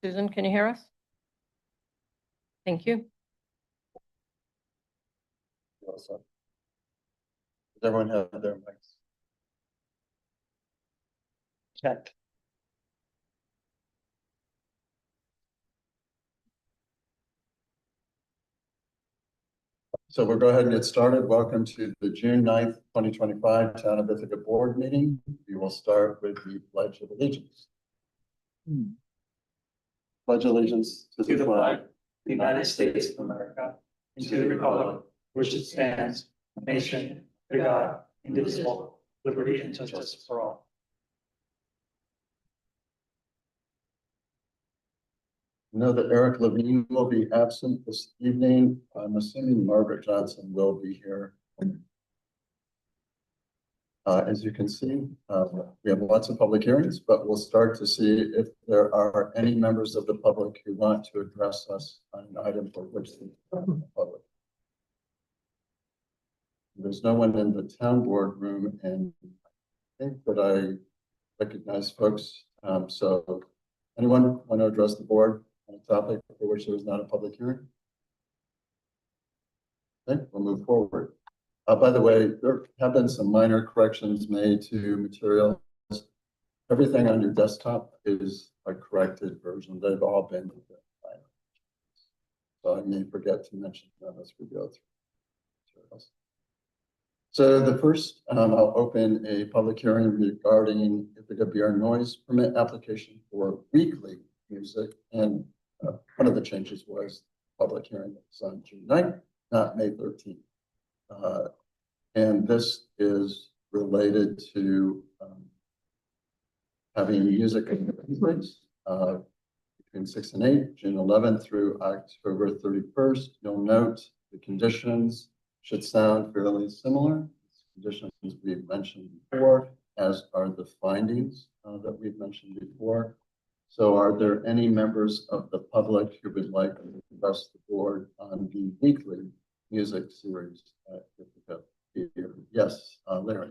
Susan, can you hear us? Thank you. Does everyone have their mics? Check. So we'll go ahead and get started. Welcome to the June 9th, 2025 Town of Ithaca Board Meeting. We will start with the Pledge of Allegiance. Pledge allegiance to the flag of the United States of America, and to the republic which it stands, a nation, under God, indivisible, liberty and justice for all. I know that Eric Levine will be absent this evening. I'm assuming Margaret Johnson will be here. As you can see, we have lots of public hearings, but we'll start to see if there are any members of the public who want to address us on an item for which the public. There's no one in the town board room, and I think that I recognize folks. So anyone want to address the board on a topic for which there is not a public hearing? Okay, we'll move forward. By the way, there have been some minor corrections made to materials. Everything on your desktop is a corrected version. They've all been. So I may forget to mention them as we go through materials. So the first, I'll open a public hearing regarding Ithaca Beer noise permit application for weekly music. And one of the changes was public hearing was on June 9th, not May 13th. And this is related to having music in the place between 6 and 8, June 11th through October 31st. You'll note the conditions should sound fairly similar. Conditions we've mentioned before, as are the findings that we've mentioned before. So are there any members of the public who would like to address the board on the weekly music series at Ithaca? Yes, Larry.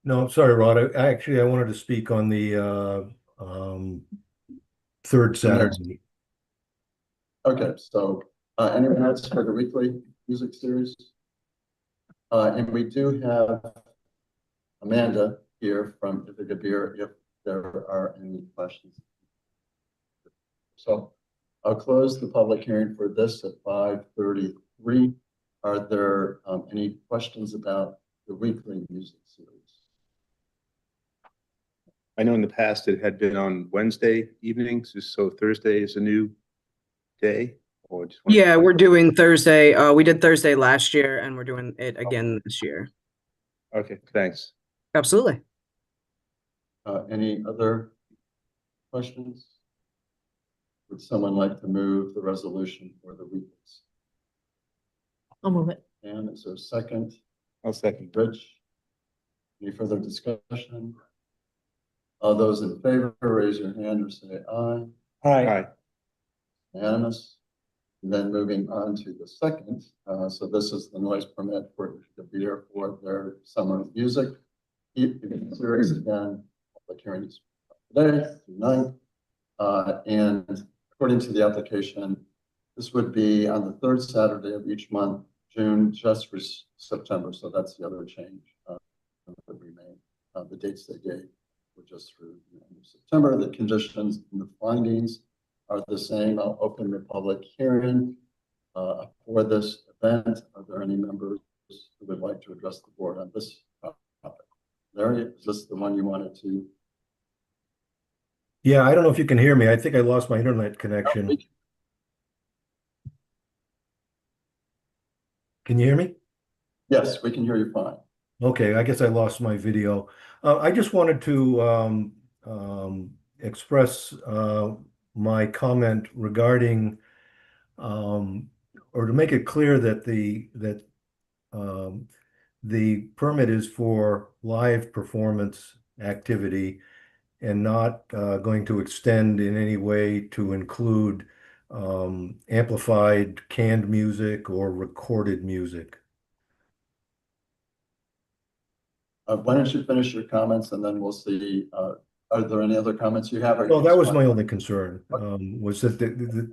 No, I'm sorry, Rod. I wanted to speak on the third Saturday. Okay, so anyone else for the weekly music series? And we do have Amanda here from Ithaca Beer if there are any questions. So I'll close the public hearing for this at 5:33. Are there any questions about the weekly music series? I know in the past it had been on Wednesday evenings, so Thursday is a new day? Or just Yeah, we're doing Thursday. We did Thursday last year, and we're doing it again this year. Okay, thanks. Absolutely. Any other questions? Would someone like to move the resolution for the weeklies? I'll move it. And is there a second? I'll second. Rich? Any further discussion? All those in favor, raise your hand or say aye. Aye. Unanimous. And then moving on to the second. So this is the noise permit for the beer for their summer music series again. Public hearings today, tonight. And according to the application, this would be on the third Saturday of each month, June, just for September. So that's the other change that we made. The dates they gave were just through the end of September. The conditions and the findings are the same. I'll open the public hearing for this event. Are there any members who would like to address the board on this topic? Larry, is this the one you wanted to? Yeah, I don't know if you can hear me. I think I lost my internet connection. Can you hear me? Yes, we can hear you fine. Okay, I guess I lost my video. I just wanted to express my comment regarding, or to make it clear that the permit is for live performance activity and not going to extend in any way to include amplified canned music or recorded music. Why don't you finish your comments and then we'll see, are there any other comments you have? or you Well, that just was want- my only concern, was that the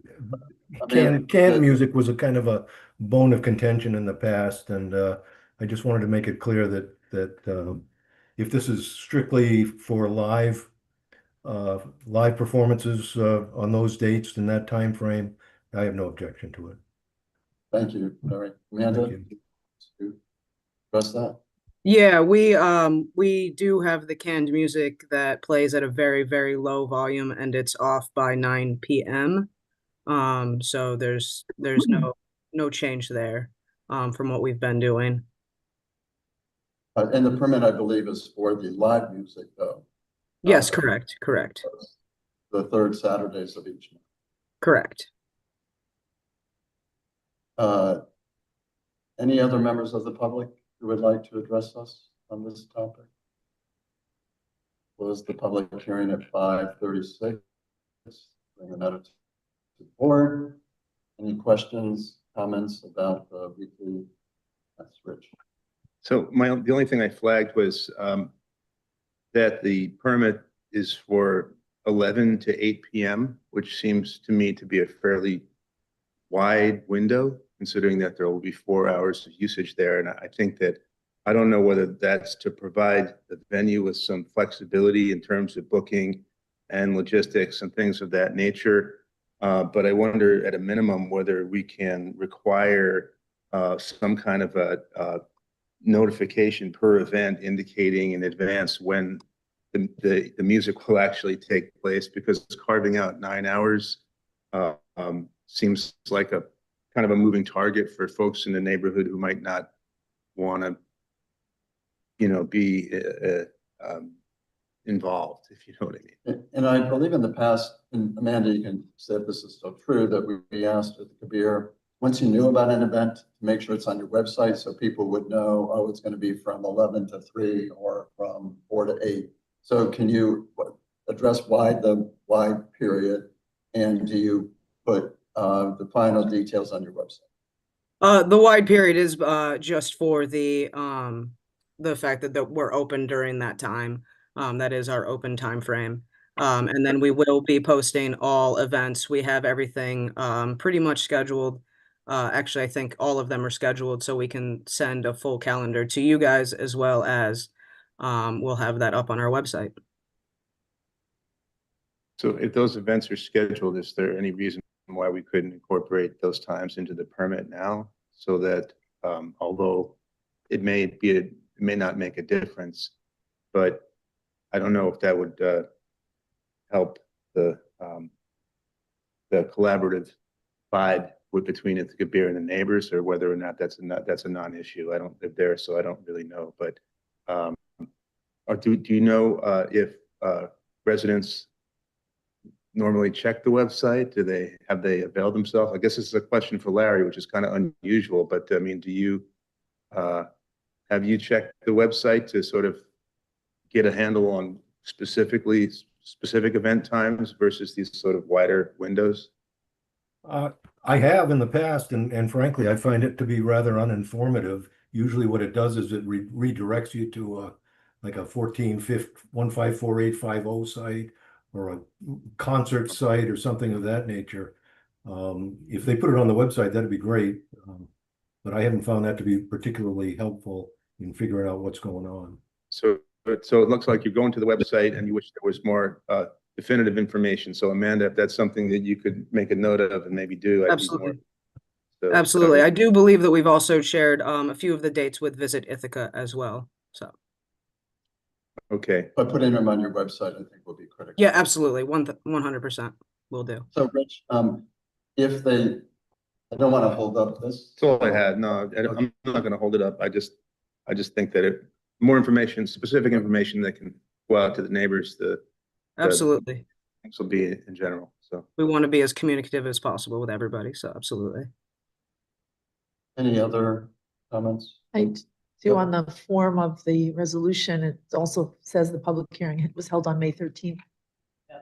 I mean, canned the- music was a kind of a bone of contention in the past, and I just wanted to make it clear that if this is strictly for live performances on those dates in that time frame, I have no objection to it. Thank you, Larry. Amanda? Thank to address that? Yeah, we do have the canned music that plays at a very, very low volume and it's off by 9 p.m. So there's no change there from what we've been doing. And the permit, I believe, is for the live music, though. Yes, Uh, correct. The third Saturdays of each month. Correct. Any other members of the public who would like to address us on this topic? Close the public hearing at 5:36. Bring the matter to the board. Any questions, comments about the weekly? That's Rich. So the only thing I flagged was that the permit is for 11 to 8 p.m., which seems to me to be a fairly wide window, considering that there will be 4 hours of usage there. And I think that, I don't know whether that's to provide the venue with some flexibility in terms of booking and logistics and things of that nature. But I wonder at a minimum whether we can require some kind of a notification per event indicating in advance when the music will actually take place, because carving out 9 hours seems like a kind of a moving target for folks in the neighborhood who might not want to, be involved, if you know what I mean. And I believe in the past, and Amanda, you can say if this is still true, that we asked at the Kabir, once you knew about an event, to make sure it's on your website so people would know, oh, it's going to be from 11 to 3 or from 4 to 8. So can you address the wide period, and do you put the final details on your website? The wide period is just for the fact that we're open during that time. That is our open time frame. And then we will be posting all events. We have everything pretty much scheduled. Actually, I think all of them are scheduled, so we can send a full calendar to you guys, as well as we'll have that up on our website. So if those events are scheduled, is there any reason why we couldn't incorporate those times into the permit now, so that although it may not make a difference, but I don't know if that would help the collaborative vibe between Ithaca Beer and the neighbors, or whether or not that's a non-issue. I don't live there, so I don't really know. But or do you know if residents normally check the website? Have they availed themselves? I guess this is a question for Larry, which is kind of unusual, but I mean, have you checked the website to sort of get a handle on specific event times versus these sort of wider windows? I have in the past, and frankly, I find it to be rather uninformative. Usually what it does is it redirects you to like a 154850 site, or a concert site or something of that nature. If they put it on the website, that'd be great. But I haven't found that to be particularly helpful in figuring out what's going on. So it looks like you're going to the website and you wish there was more definitive information. So Amanda, if that's something that you could make a note of and maybe do, I'd be more. Absolutely. Absolutely. I do believe that we've also shared a few of the dates with Visit Ithaca as well. So. Okay. But putting them on your website, I think, will be critical. Yeah, absolutely. 100% will do. So Rich, if they, I don't want to hold up this. That's all I had. No, I'm not going to hold it up. I just think that more information, specific information that can go out to the neighbors, Absolutely. this will be in general. So We want to be as communicative as possible with everybody. So absolutely. Any other comments? I do, on the form of the resolution, it also says the public hearing was held on May 13th.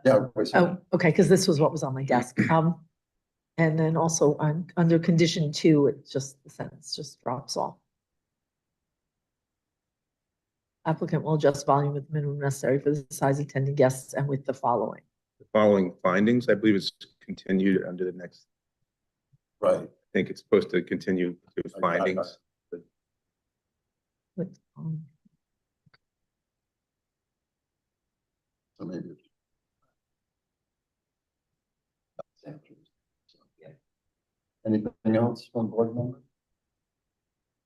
Yeah. Oh, okay, because this was what was on my desk. And then also under condition 2, it just, the sentence just drops off. Applicant will adjust volume with minimum necessary for the size attending guests and with the following. The following findings, I believe it's continued under the next, Right. I think it's supposed to continue to findings. With, So maybe. Anything else from board members?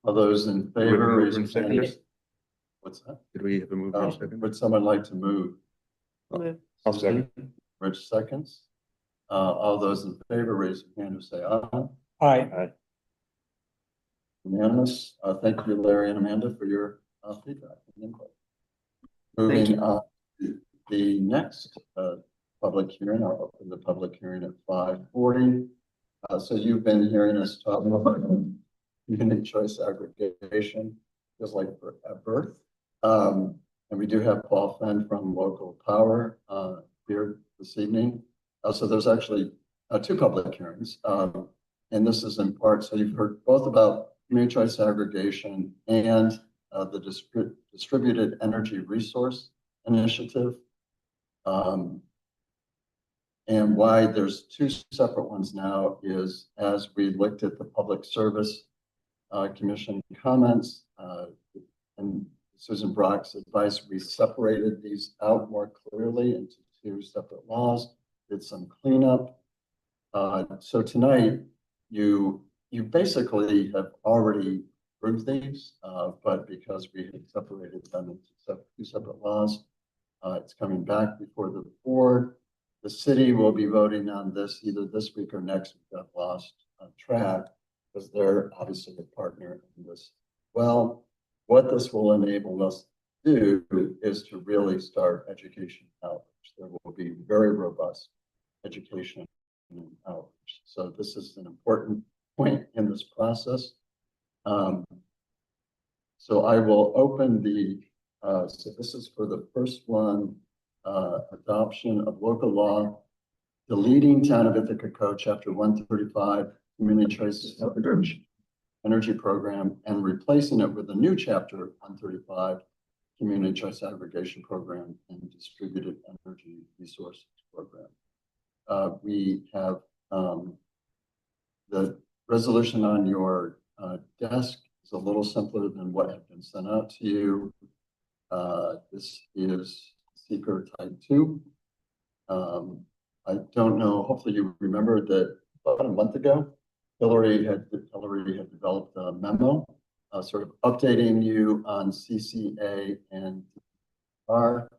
All those in favor, raise your hand. What's that? Did we have a move in a Oh, second? would someone like to move? I'll second. Rich seconds. All those in favor, raise your hand or say aye. Aye. Unanimous. Thank you, Larry and Amanda, for your feedback and input. Thank Moving on to the next public hearing, I'll open the public hearing at 5:40. So you've been hearing us talk about unit choice aggregation, just like forever. And we do have Paul Fenn from Local Power here this evening. So there's actually two public hearings. And this is in part, so you've heard both about community choice aggregation and the distributed energy resource initiative. And why there's two separate ones now is as we looked at the Public Service Commission comments and Susan Brock's advice, we separated these out more clearly into two separate laws, did some cleanup. So tonight, you basically have already approved these, but because we had separated them into two separate laws, it's coming back before the board. The city will be voting on this either this week or next week. I've lost track because they're obviously a partner in this. Well, what this will enable us to do is to really start education outreach. There will be very robust education and outreach. So this is an important point in this process. So I will open the, so this is for the first one, adoption of local law, deleting Town of Ithaca Code, Chapter 135, Community Choice Energy Program, and replacing it with a new Chapter 135, Community Choice Aggregation Program and Distributed Energy Resources Program. We have the resolution on your desk is a little simpler than what had been sent out to you. This is Seeker Type 2. I don't know, hopefully you remember that about a month ago, Hillary had developed a memo sort of updating you on CCA and R.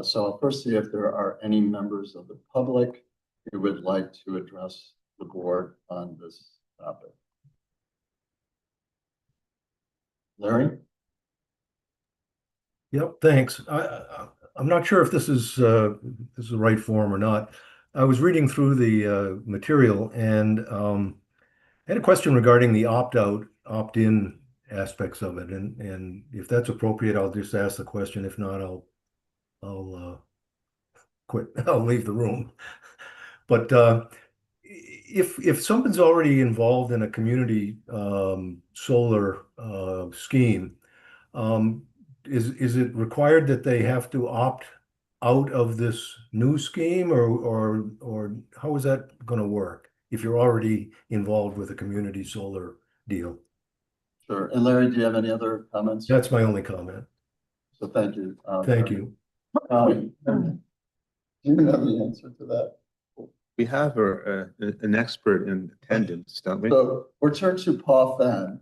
So I'll first see if there are any members of the public who would like to address the board on this topic. Larry? Yep, thanks. I'm not sure if this is the right form or not. I was reading through the material and I had a question regarding the opt-out, opt-in aspects of it, and if that's appropriate, I'll just ask the question. If not, I'll quit. I'll leave the room. But if someone's already involved in a community solar scheme, is it required that they have to opt out of this new scheme, or how is that going to work if you're already involved with a community solar deal? Sure. And Larry, do you have any other comments? That's my only comment. So thank you. Thank Larry. you. Do you know the answer to that? We have an expert in attendance, don't we? So we're turned to Paul Fenn.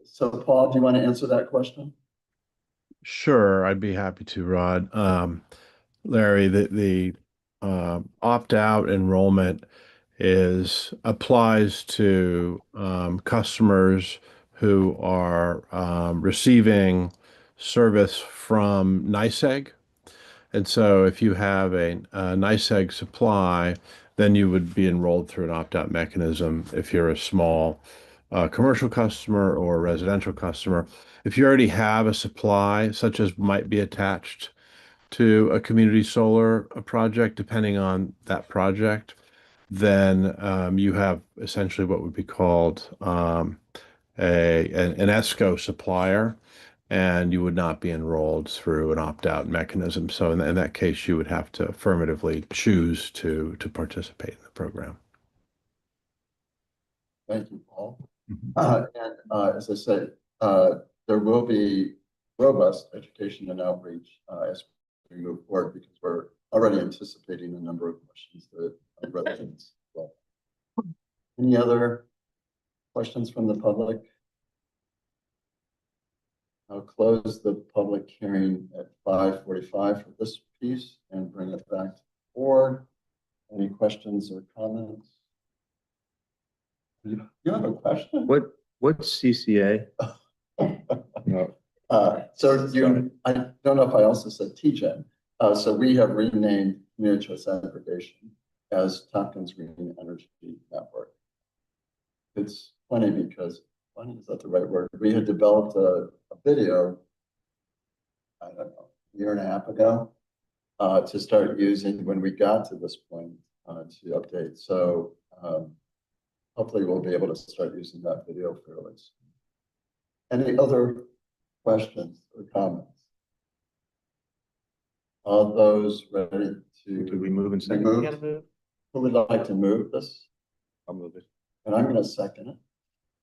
So Paul, do you want to answer that question? Sure, I'd be happy to, Rod. Larry, the opt-out enrollment applies to customers who are receiving service from NYSEG. And so if you have a NYSEG supply, then you would be enrolled through an opt-out mechanism if you're a small commercial customer or a residential customer. If you already have a supply, such as might be attached to a community solar project, depending on that project, then you have essentially what would be called an ESCO supplier. and you would not be enrolled through an opt-out mechanism. So in that case, you would have to affirmatively choose to participate in the program. Thank you, Paul. Mhm. As I said, there will be robust education and outreach as we move forward, because we're already anticipating a number of questions that residents. Well, any other questions from the public? I'll close the public hearing at 5:45 for this piece and bring it back to the board. Any questions or comments? You have a question? What's CCA? No. I don't know if I also said TGen. So we have renamed community choice aggregation as Tompkins Green Energy Network. It's funny because, funny, is that the right word? We had developed a video, I don't know, a year and a half ago, to start using when we got to this point, to update. So hopefully we'll be able to start using that video fairly soon. Any other questions or comments? All those ready to? Could we move in second? Move? Who would like to move this? I'll move it. And I'm going to second it.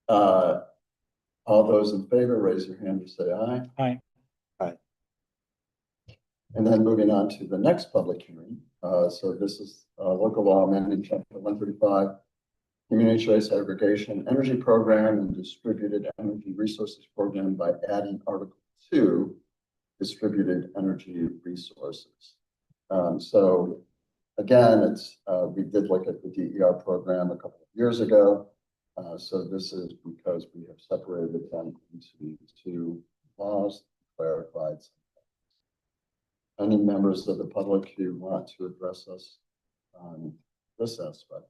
All those in favor, raise your hand and say aye. Aye. Aye. And then moving on to the next public hearing. So this is local law amending chapter 135, community choice aggregation energy program and distributed energy resources program, by adding Article 2, distributed energy resources. So again, it's we did look at the DER program a couple of years ago. So this is because we have separated them into two laws, clarified. Any members of the public who want to address us on this aspect?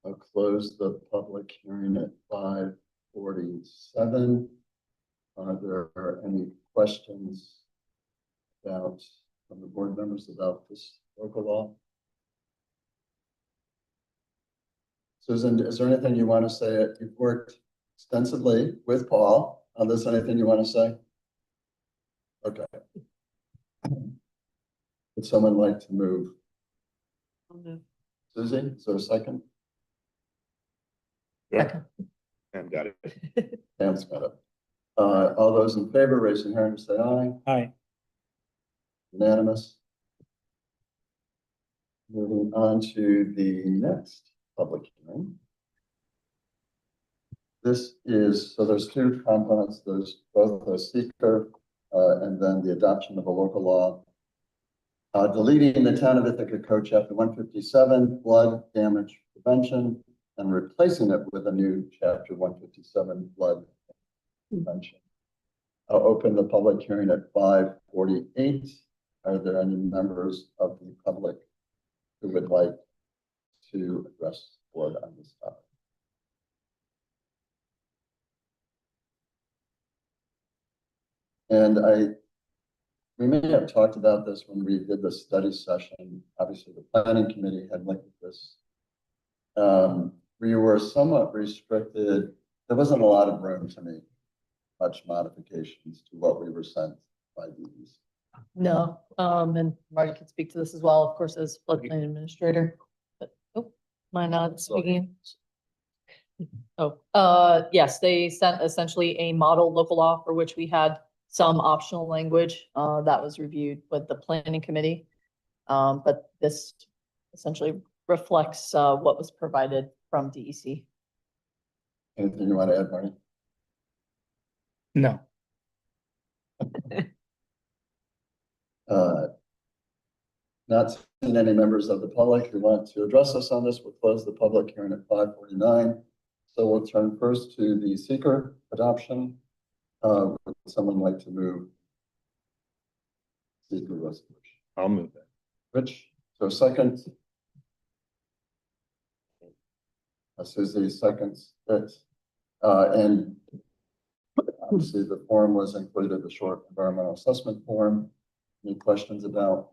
I'll close the public hearing at 5:47. Are there any questions from the board members about this local law? Susan, is there anything you want to say? You've worked extensively with Paul on this. Anything you want to say? Okay. Would someone like to move? Susie, is there a second? Pam got it. Pam's got it. All those in favor, raise your hand and say aye. Aye. Unanimous. Moving on to the next public hearing. This is, so there's two components. There's both the seeker and then the adoption of a local law. Deleting the town of Ithaca Code Chapter 157, flood damage prevention, and replacing it with a new Chapter 157, flood prevention. I'll open the public hearing at 5:48. Are there any members of the public who would like to address the board on this topic? And we may have talked about this when we did the study session. Obviously, the planning committee had looked at this. We were somewhat restricted. There wasn't a lot of room to make much modifications to what we were sent by these. No, and Marty can speak to this as well, of course, as floodplain administrator. But, oh, am I not speaking? Oh, yes, they sent essentially a model local law for which we had some optional language, that was reviewed with the planning committee. But this essentially reflects, what was provided from DEC. Anything you want to add, Marty? No. Not seeing any members of the public who want to address us on this, we'll close the public hearing at 5:49. So we'll turn first to the seeker adoption. Would someone like to move seeker resolution? I'll move that. Rich, so second. Susie seconds it. And obviously the form was included, the short environmental assessment form. Any questions about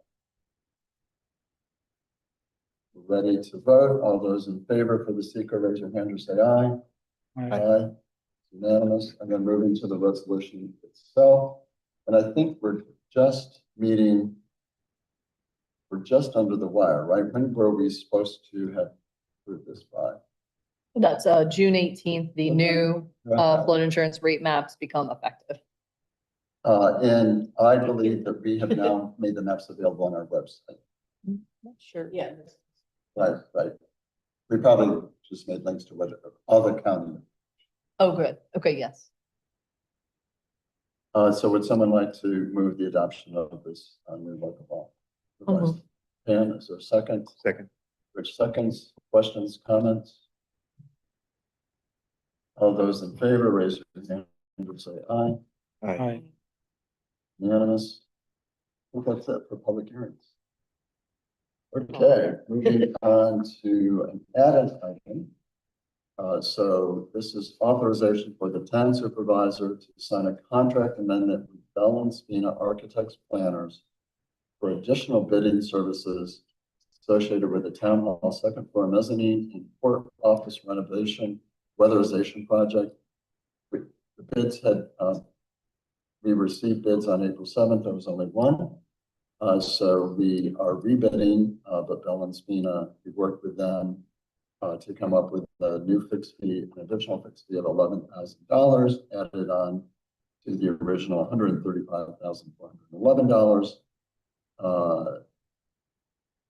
We're ready to vote. All those in favor for the seeker, raise your hand or say aye. Aye. Unanimous. And then moving to the resolution itself. And I think we're just under the wire, right? When were we supposed to have approved this by? That's June 18th, the new flood insurance rate maps become effective. And I believe that we have now made the maps available on our website. Not sure. Yeah. Right. We probably just made links to what other county. Oh, good. Okay, yes. So would someone like to move the adoption of this new local law? moved. Pam, is there a second? Second. Rich seconds. Questions, comments? All those in favor, raise your hand and say aye. Aye. Unanimous. I think that's it for public hearings. Okay, moving on to an added item. So this is authorization for the town supervisor to sign a contract amendment with Bell and Spina Architects Planners for additional bidding services associated with the town hall second floor mezzanine and court office renovation weatherization project. The bids had, we received bids on April 7th. There was only one. So we are rebidding, but Bell and Spina, we worked with them to come up with a new fixed fee, an additional fixed fee of $11,000 added on to the original $135,411.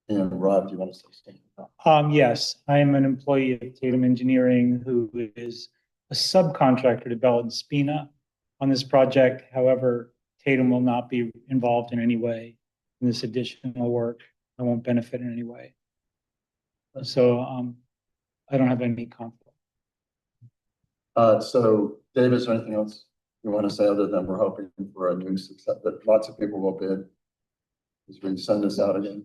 And Rob, do you want to say something? Yes, I am an employee of Tatum Engineering who is a subcontractor to Bell and Spina on this project. However, Tatum will not be involved in any way in this additional work. I won't benefit in any way. So I don't have any conflict. So Dave, is there anything else you want to say other than we're hoping for a new success, that lots of people will bid as we send this out again?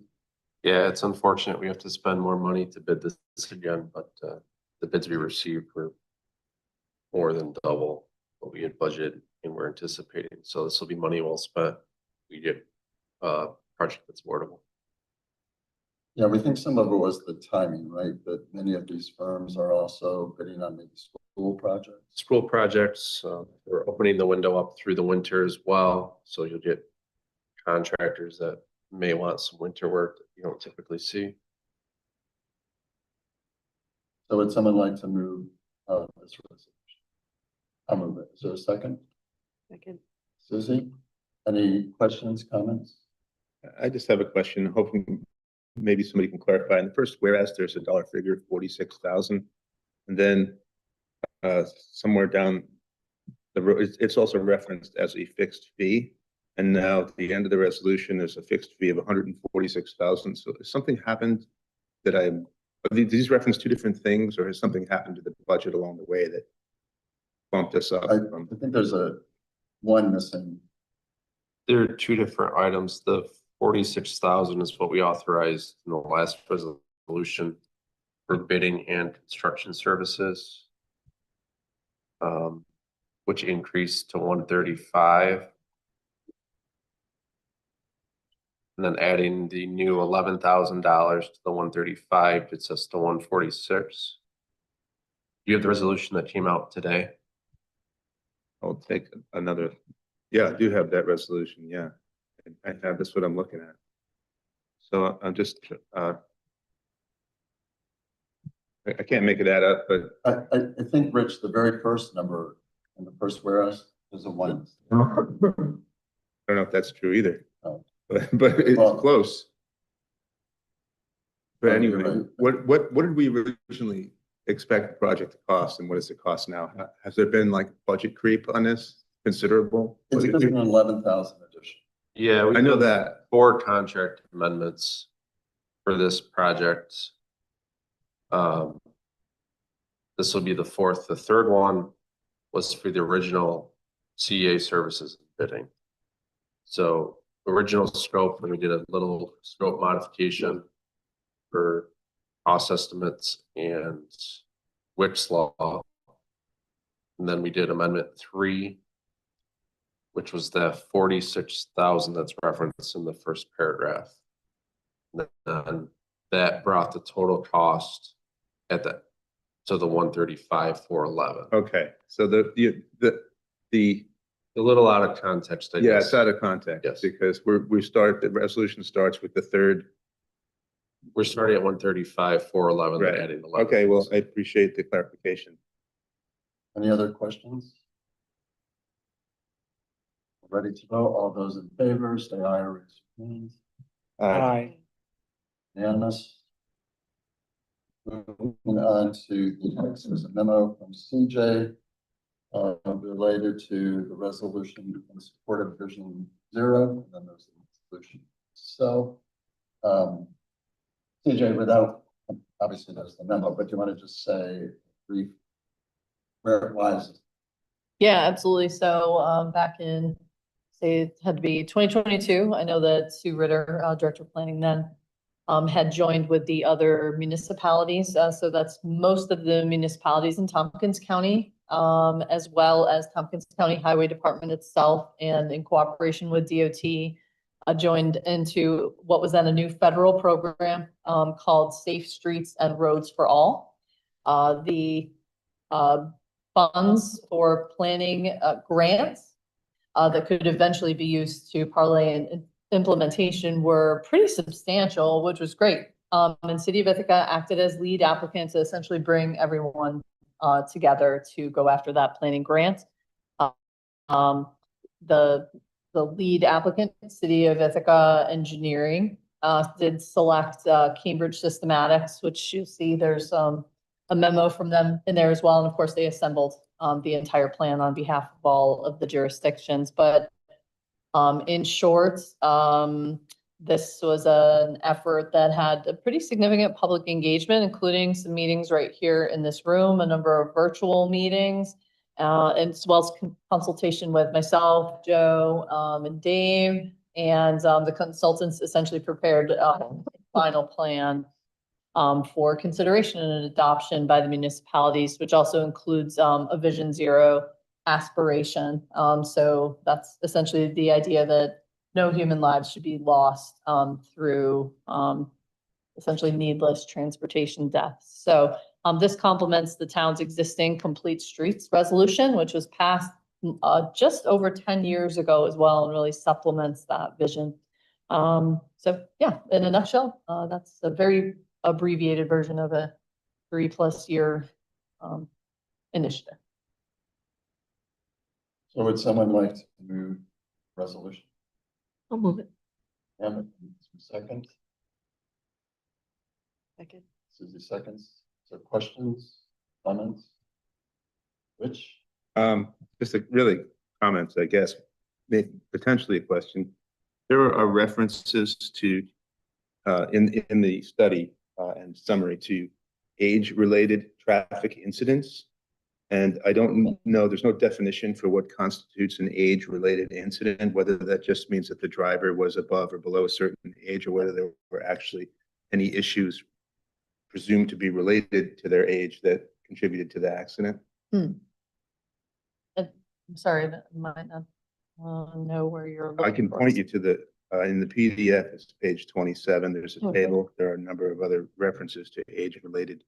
Yeah, it's unfortunate we have to spend more money to bid this again, but the bids we received were more than double what we had budgeted and we're anticipating. So this will be money well spent. We get a project that's affordable. Yeah, we think some of it was the timing, right? That many of these firms are also bidding on maybe school projects. School projects, we're opening the window up through the winter as well. So you'll get contractors that may want some winter work that you don't typically see. So would someone like to move this resolution? I'll move it. Is there a second? Second. Susie, any questions, comments? I just have a question, hoping maybe somebody can clarify. In the first whereas, there's a dollar figure, 46,000. And then somewhere down the road, it's also referenced as a fixed fee. And now at the end of the resolution, there's a fixed fee of 146,000. So if something happened that did these reference two different things, or has something happened to the budget along the way that bumped us up? I think there's one missing. There are two different items. The 46,000 is what we authorized in the last resolution for bidding and construction services, which increased to 135. And then adding the new $11,000 to the 135 gets us to 146. You have the resolution that came out today. I'll take another. Yeah, I do have that resolution. Yeah, I have. That's what I'm looking at. So I'm just, I can't make it add up, but I think, Rich, the very first number in the first whereas is a one. I don't know if that's true either. Oh. But it's Well, close. But you're anyway, right. what did we originally expect the project to cost, and what does it cost now? Has there been like budget creep on this considerable? It's Was it- an 11,000 addition. Yeah, we I know did that. 4 contract amendments for this project. This will be the 4th. The 3rd one was for the original CEA services bidding. So original scope, and we did a little scope modification for cost estimates and Wick's law. And then we did amendment 3, which was the 46,000 that's referenced in the first paragraph. And then that brought the total cost at the, to the 135,411. Okay, so the, A little out of context, I yeah, guess. it's out of context. Yes. Because the resolution starts with the third. We're starting at 135,411, Right. adding 11. Okay, well, I appreciate the clarification. Any other questions? Ready to vote? All those in favor, say aye or raise your hands. Aye. Unanimous. Moving on to the next is a memo from CJ related to the resolution in support of Vision Zero, and then there's the resolution. So, CJ, without, obviously there's the memo, but you want to just say brief where it lies? Yeah, absolutely. So back in, say it had to be 2022, I know that Sue Ritter, Director of Planning then, had joined with the other municipalities. So that's most of the municipalities in Tompkins County, as well as Tompkins County Highway Department itself, and in cooperation with DOT, joined into what was then a new federal program called Safe Streets and Roads for All. The funds for planning grants that could eventually be used to parlay in implementation were pretty substantial, which was great. And City of Ithaca acted as lead applicant to essentially bring everyone together to go after that planning grant. The lead applicant, City of Ithaca Engineering, did select Cambridge Systematics, which you'll see there's a memo from them in there as well. And of course, they assembled the entire plan on behalf of all of the jurisdictions. But in short, this was an effort that had a pretty significant public engagement, including some meetings right here in this room, a number of virtual meetings, and as well as consultation with myself, Joe, and Dave, and the consultants essentially prepared a final plan for consideration and adoption by the municipalities, which also includes a Vision Zero aspiration. So that's essentially the idea that no human lives should be lost through essentially needless transportation deaths. So this complements the town's existing Complete Streets resolution, which was passed just over 10 years ago as well, and really supplements that vision. So yeah, in a nutshell, that's a very abbreviated version of a 3+ year initiative. So would someone like to move resolution? I'll move it. Emmett, second. Second. Susie seconds. So questions, comments? Rich? Just really comments, I guess, maybe potentially a question. There are references to, in the study and summary, to age-related traffic incidents. And I don't know, there's no definition for what constitutes an age-related incident, whether that just means that the driver was above or below a certain age, or whether there were actually any issues presumed to be related to their age that contributed to the accident. I'm sorry, I might not know where you're looking. I can for. point you to the, in the PDF, it's page 27. There's a Okay. table. There are a number of other references to age-related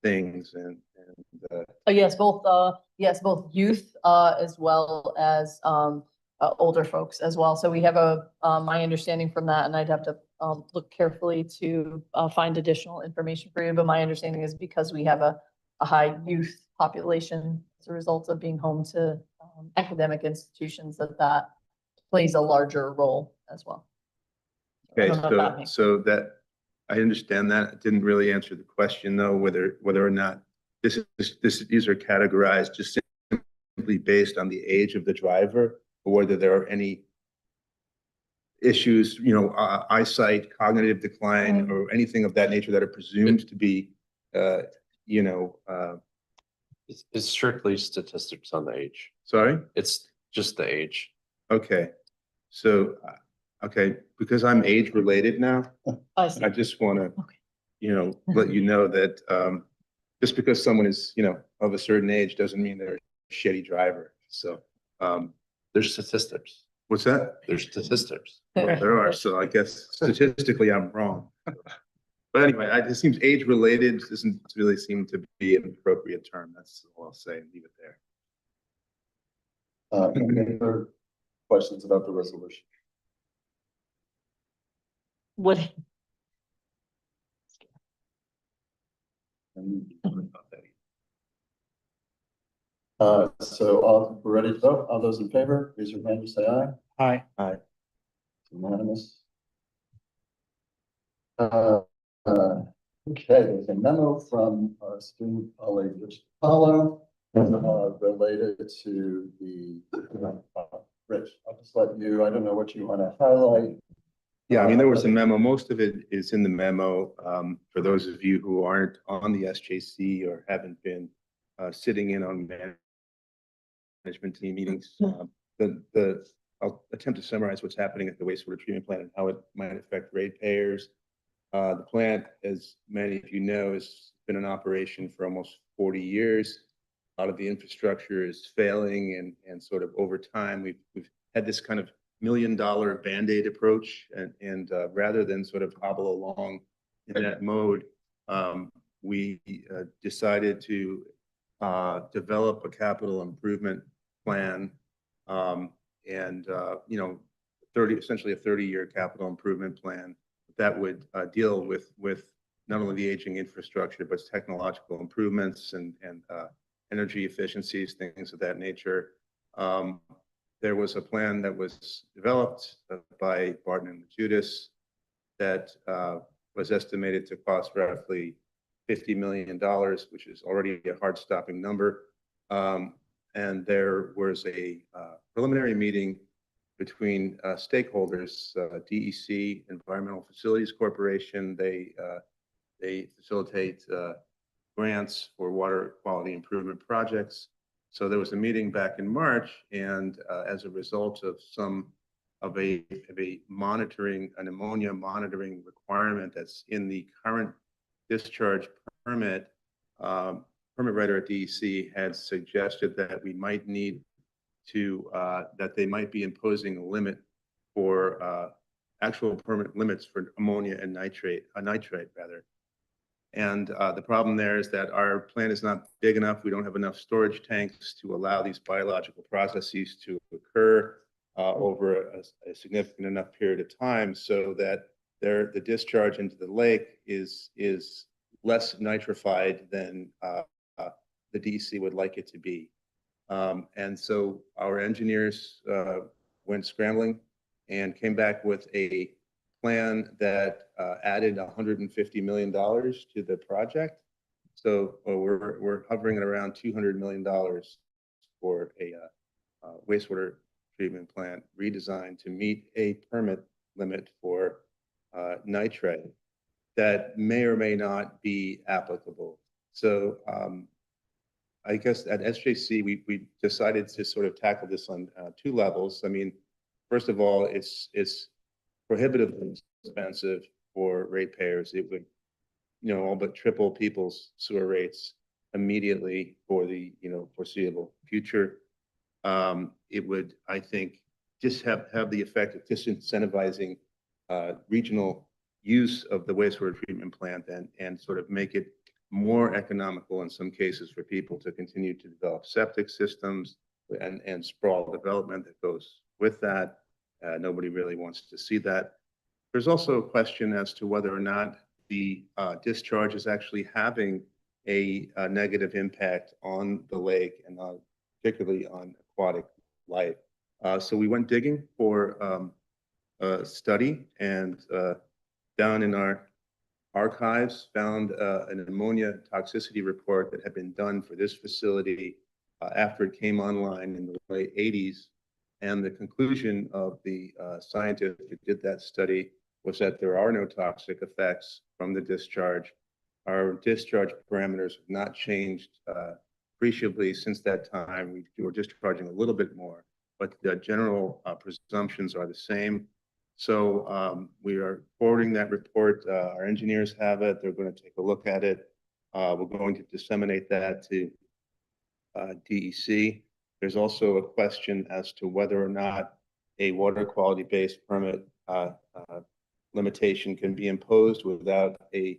things and Yes, both youth as well as older folks as well. So we have my understanding from that, and I'd have to look carefully to find additional information for you. But my understanding is because we have a high youth population as a result of being home to academic institutions, that plays a larger role as well. I okay, don't know if that makes so that I understand that. It didn't really answer the question though, whether or not these are categorized just simply based on the age of the driver, or whether there are any issues, eyesight, cognitive decline, or anything of that nature that are presumed to be, It's strictly statistics on the age. sorry? It's just the age. Okay, so, okay, because I'm age related now, I see. I just want to, Okay. let you know that just because someone is, of a certain age doesn't mean they're a shitty driver. So, There's statistics. what's that? There's statistics. Well, there are, so I guess statistically I'm wrong. But anyway, it seems age-related doesn't really seem to be an appropriate term. That's all I'll say and leave it there. Any other questions about the resolution? What, So we're ready to vote. All those in favor, raise your hand and say aye. Aye. Unanimous. Okay, there's a memo from our student colleague, Rich Paulo, related to the, Rich, I'll just let you, I don't know what you want to highlight. Yeah, I mean, there was a memo. Most of it is in the memo. For those of you who aren't on the SJC or haven't been sitting in on management team meetings, I'll attempt to summarize what's happening at the wastewater treatment plant and how it might affect ratepayers. The plant, as many of you know, has been in operation for almost 40 years. A lot of the infrastructure is failing, and sort of over time, we've had this kind of $1 million Band-Aid approach, and rather than sort of hobble along in that mode, we decided to develop a capital improvement plan, and essentially a 30-year capital improvement plan that would deal with not only the aging infrastructure, but technological improvements and energy efficiencies, things of that nature. There was a plan that was developed by Barton and Judas that was estimated to cost roughly $50 million, which is already a hard-stopping number. And there was a preliminary meeting between stakeholders, DEC, Environmental Facilities Corporation. They facilitate grants for water quality improvement projects. So there was a meeting back in March, and as a result of an ammonia monitoring requirement that's in the current discharge permit, permit writer at DEC had suggested that we might need to, that they might be imposing a limit for actual permit limits for ammonia and nitrate rather. And the problem there is that our plant is not big enough. We don't have enough storage tanks to allow these biological processes to occur over a significant enough period of time, so that the discharge into the lake is less nitrified than the DEC would like it to be. And so our engineers went scrambling and came back with a plan that added $150 million to the project. So we're hovering at around $200 million for a wastewater treatment plant redesign to meet a permit limit for nitrate that may or may not be applicable. So I guess at SJC, we decided to sort of tackle this on two levels. I mean, first of all, it's prohibitively expensive for ratepayers. It would, all but triple people's sewer rates immediately for the, foreseeable future. It would, I think, just have the effect of disincentivizing regional use of the wastewater treatment plant and sort of make it more economical in some cases for people to continue to develop septic systems and sprawl development that goes with that. Nobody really wants to see that. There's also a question as to whether or not the discharge is actually having a negative impact on the lake and particularly on aquatic life. So we went digging for a study, and down in our archives found an ammonia toxicity report that had been done for this facility after it came online in the late 80s. And the conclusion of the scientist who did that study was that there are no toxic effects from the discharge. Our discharge parameters have not changed appreciably since that time. We were discharging a little bit more, but the general presumptions are the same. So we are forwarding that report. Our engineers have it. They're going to take a look at it. We're going to disseminate that to DEC. There's also a question as to whether or not a water quality-based permit limitation can be imposed without a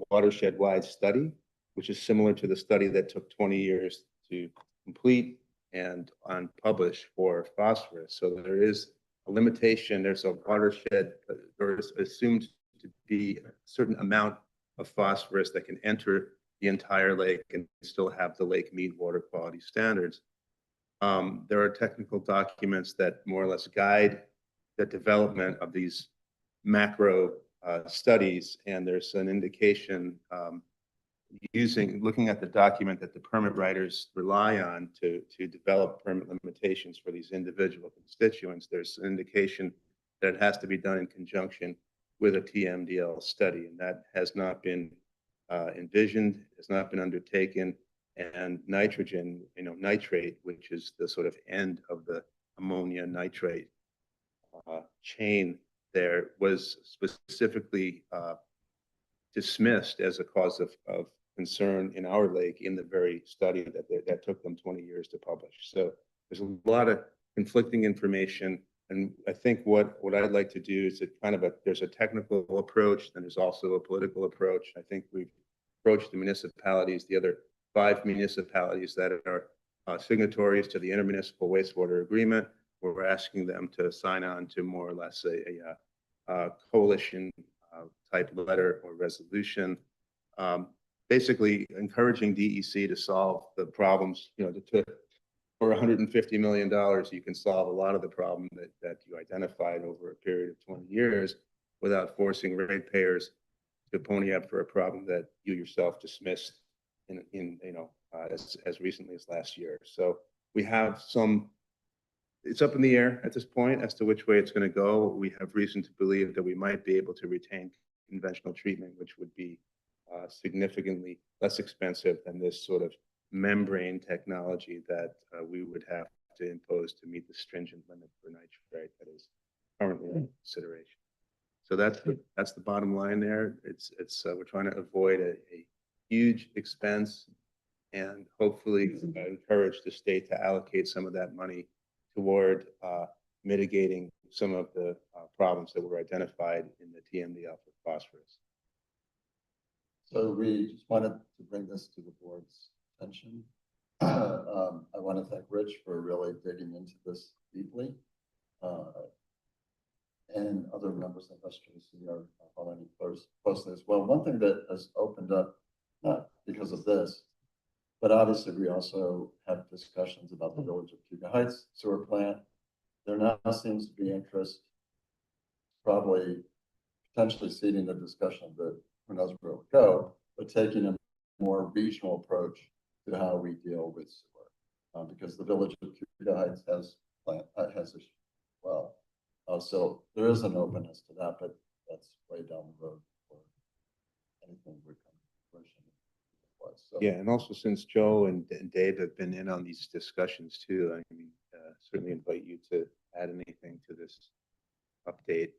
watershed-wide study, which is similar to the study that took 20 years to complete and unpublished for phosphorus. So there is a limitation, there's a watershed, or is assumed to be a certain amount of phosphorus that can enter the entire lake and still have the lake meet water quality standards. There are technical documents that more or less guide the development of these macro studies, and there's an indication looking at the document that the permit writers rely on to develop permit limitations for these individual constituents. There's an indication that it has to be done in conjunction with a TMDL study, and that has not been envisioned, has not been undertaken. And nitrogen, nitrate, which is the sort of end of the ammonia nitrate chain, there was specifically dismissed as a cause of concern in our lake in the very study that took them 20 years to publish. So there's a lot of conflicting information. And I think what I'd like to do is there's a technical approach, and there's also a political approach. I think we've approached the municipalities, the other 5 municipalities that are signatories to the intermunicipal wastewater agreement, where we're asking them to sign on to more or less a coalition type letter or resolution, basically encouraging DEC to solve the problems. For $150 million, you can solve a lot of the problem that you identified over a period of 20 years without forcing ratepayers to pony up for a problem that you yourself dismissed as recently as last year. So we have it's up in the air at this point as to which way it's going to go. We have reason to believe that we might be able to retain conventional treatment, which would be significantly less expensive than this sort of membrane technology that we would have to impose to meet the stringent limit for nitrate that is currently in consideration. So that's the bottom line there. We're trying to avoid a huge expense and hopefully encourage the state to allocate some of that money toward mitigating some of the problems that were identified in the TMDL for phosphorus. So we just wanted to bring this to the board's attention. I want to thank Rich for really digging into this deeply. And other members of SJC are following closely as well. One thing that has opened up, not because of this, but obviously we also have discussions about the Village of Cuba Heights sewer plant. There now seems to be interest, probably potentially seeding the discussion that who knows where it would go, but taking a more regional approach to how we deal with sewer. Because the Village of Cuba Heights has issues as well. So there is an openness to that, but that's way down the road before anything would come to fruition. So. Yeah, and also since Joe and Dave have been in on these discussions too, I mean, certainly invite you to add anything to this update.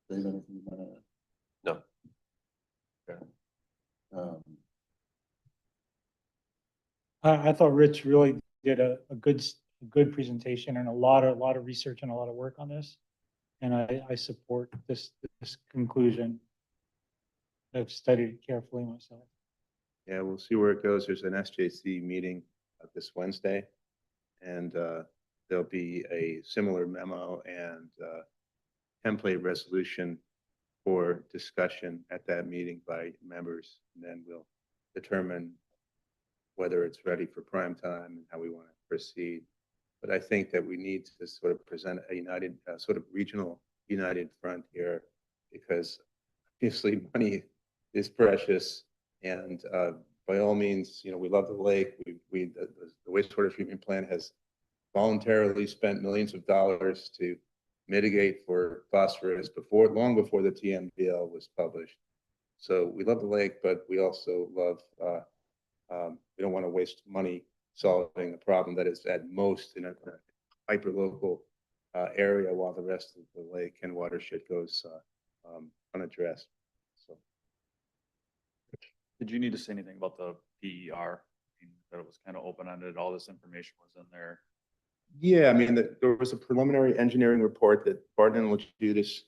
Dave, anything you want to add? No. I thought Rich really did a good presentation and a lot of research and a lot of work on this. And I support this conclusion. I've studied it carefully myself. Yeah, we'll see where it goes. There's an SJC meeting this Wednesday, and there'll be a similar memo and template resolution for discussion at that meeting by members, and then we'll determine whether it's ready for prime time and how we want to proceed. But I think that we need to sort of present a united, sort of regional united front here, because obviously money is precious, and by all means, we love the lake. The wastewater treatment plant has voluntarily spent millions of dollars to mitigate for phosphorus long before the TMDL was published. So we love the lake, but we also love, we don't want to waste money solving a problem that is at most in a hyper-local area while the rest of the lake and watershed goes unaddressed. So Did you need to say anything about the PER? I mean, that it was kind of open-ended, all this information was in there. Yeah, I mean, there was a preliminary engineering report that Barton and Lucius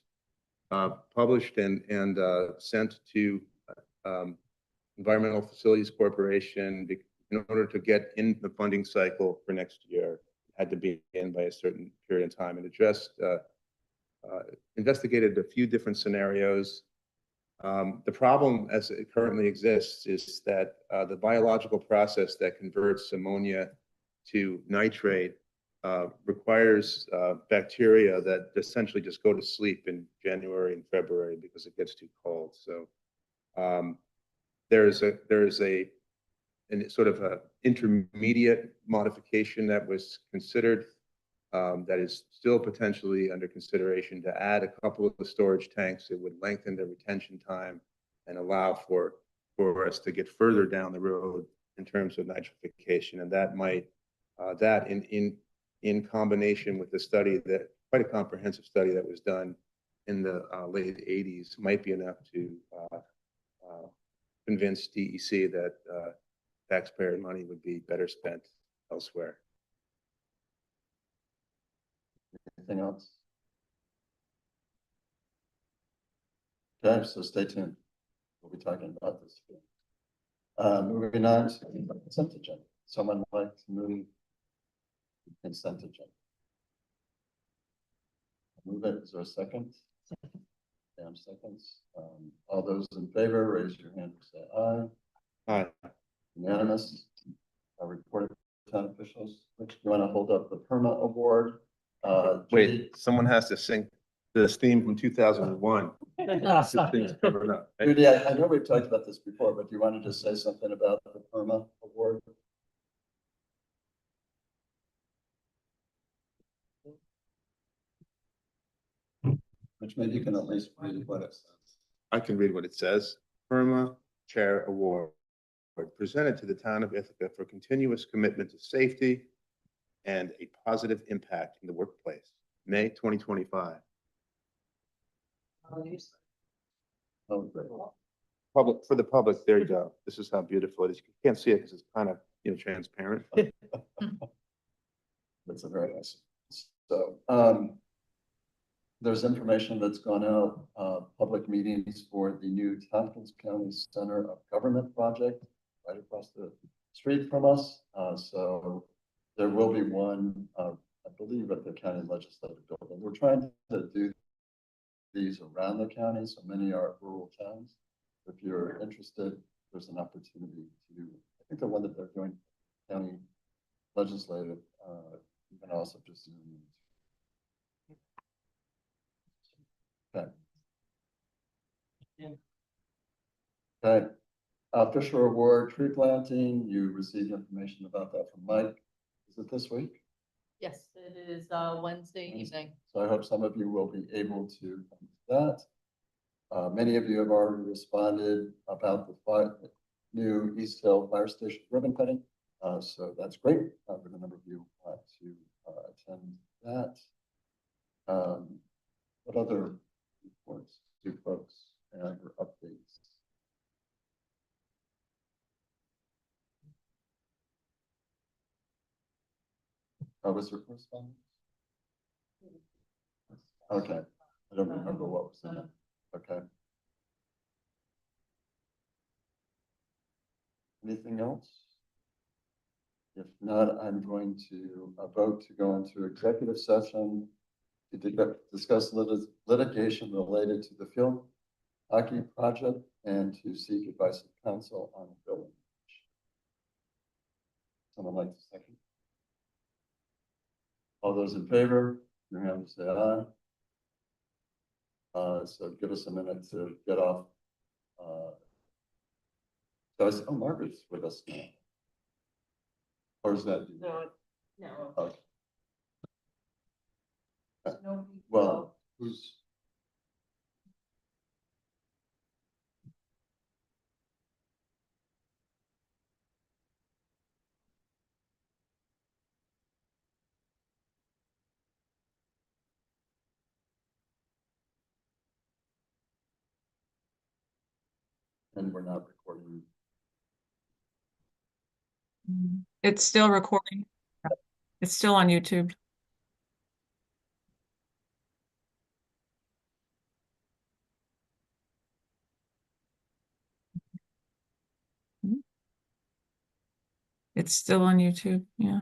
published and sent to Environmental Facilities Corporation in order to get in the funding cycle for next year. It had to be in by a certain period of time, and addressed, investigated a few different scenarios. The problem as it currently exists is that the biological process that converts ammonia to nitrate requires bacteria that essentially just go to sleep in January and February because it gets too cold. So there's a sort of a intermediate modification that was considered that is still potentially under consideration to add a couple of the storage tanks. It would lengthen the retention time and allow for us to get further down the road in terms of nitrification. And that might, that in combination with the study, that quite a comprehensive study that was done in the late 80s, might be enough to convince DEC that taxpayer money would be better spent elsewhere. Anything else? Okay, so stay tuned. We'll be talking about this. Moving on to the consent agenda. Someone like to move the consent agenda? Move it. Is there a second? Sam seconds. All those in favor, raise your hand and say aye. Aye. Unanimous. Report of town officials. Which you want to hold up the PERMA award? Judy? Wait, someone has to sing this theme from 2001. Judy, I know we've talked about this before, but do you want to just say something about the PERMA award? Which maybe you can at least read what it says. I can read what it says. PERMA Chair Award presented to the town of Ithaca for continuous commitment to safety and a positive impact in the workplace, May 2025. Oh, great. Public, for the public, there you go. This is how beautiful it is. You can't see it because it's kind of, transparent. That's a very nice. So, there's information that's gone out, public meetings for the new Tompkins County Center of Government project right across the street from us. So there will be one, I believe, at the county legislative building. We're trying to do these around the county, so many are rural towns. If you're interested, there's an opportunity to, I think the one that they're doing county legislative, you can also just zoom in. Okay. Okay. Fisher Award tree planting, you received information about that from Mike. Is it this week? Yes, it is Wednesday evening. So I hope some of you will be able to come to that. Many of you have already responded about the new East Hill Fire Station ribbon cutting. So that's great. With a number of you to attend that. What other reports do folks have or updates? Was there correspondence? Okay, I don't remember what was in it. Okay. Anything else? If not, I'm going to vote to go into executive session to discuss litigation related to the field hockey project and to seek advice of counsel on a billing. Someone like to second? All those in favor, your hand will say aye. So give us a minute to get off. Guys, oh, Margaret's with us now. Or is that? No. Okay. No. Well, who's? And we're not recording It's still recording. It's still on YouTube. It's still on YouTube, yeah.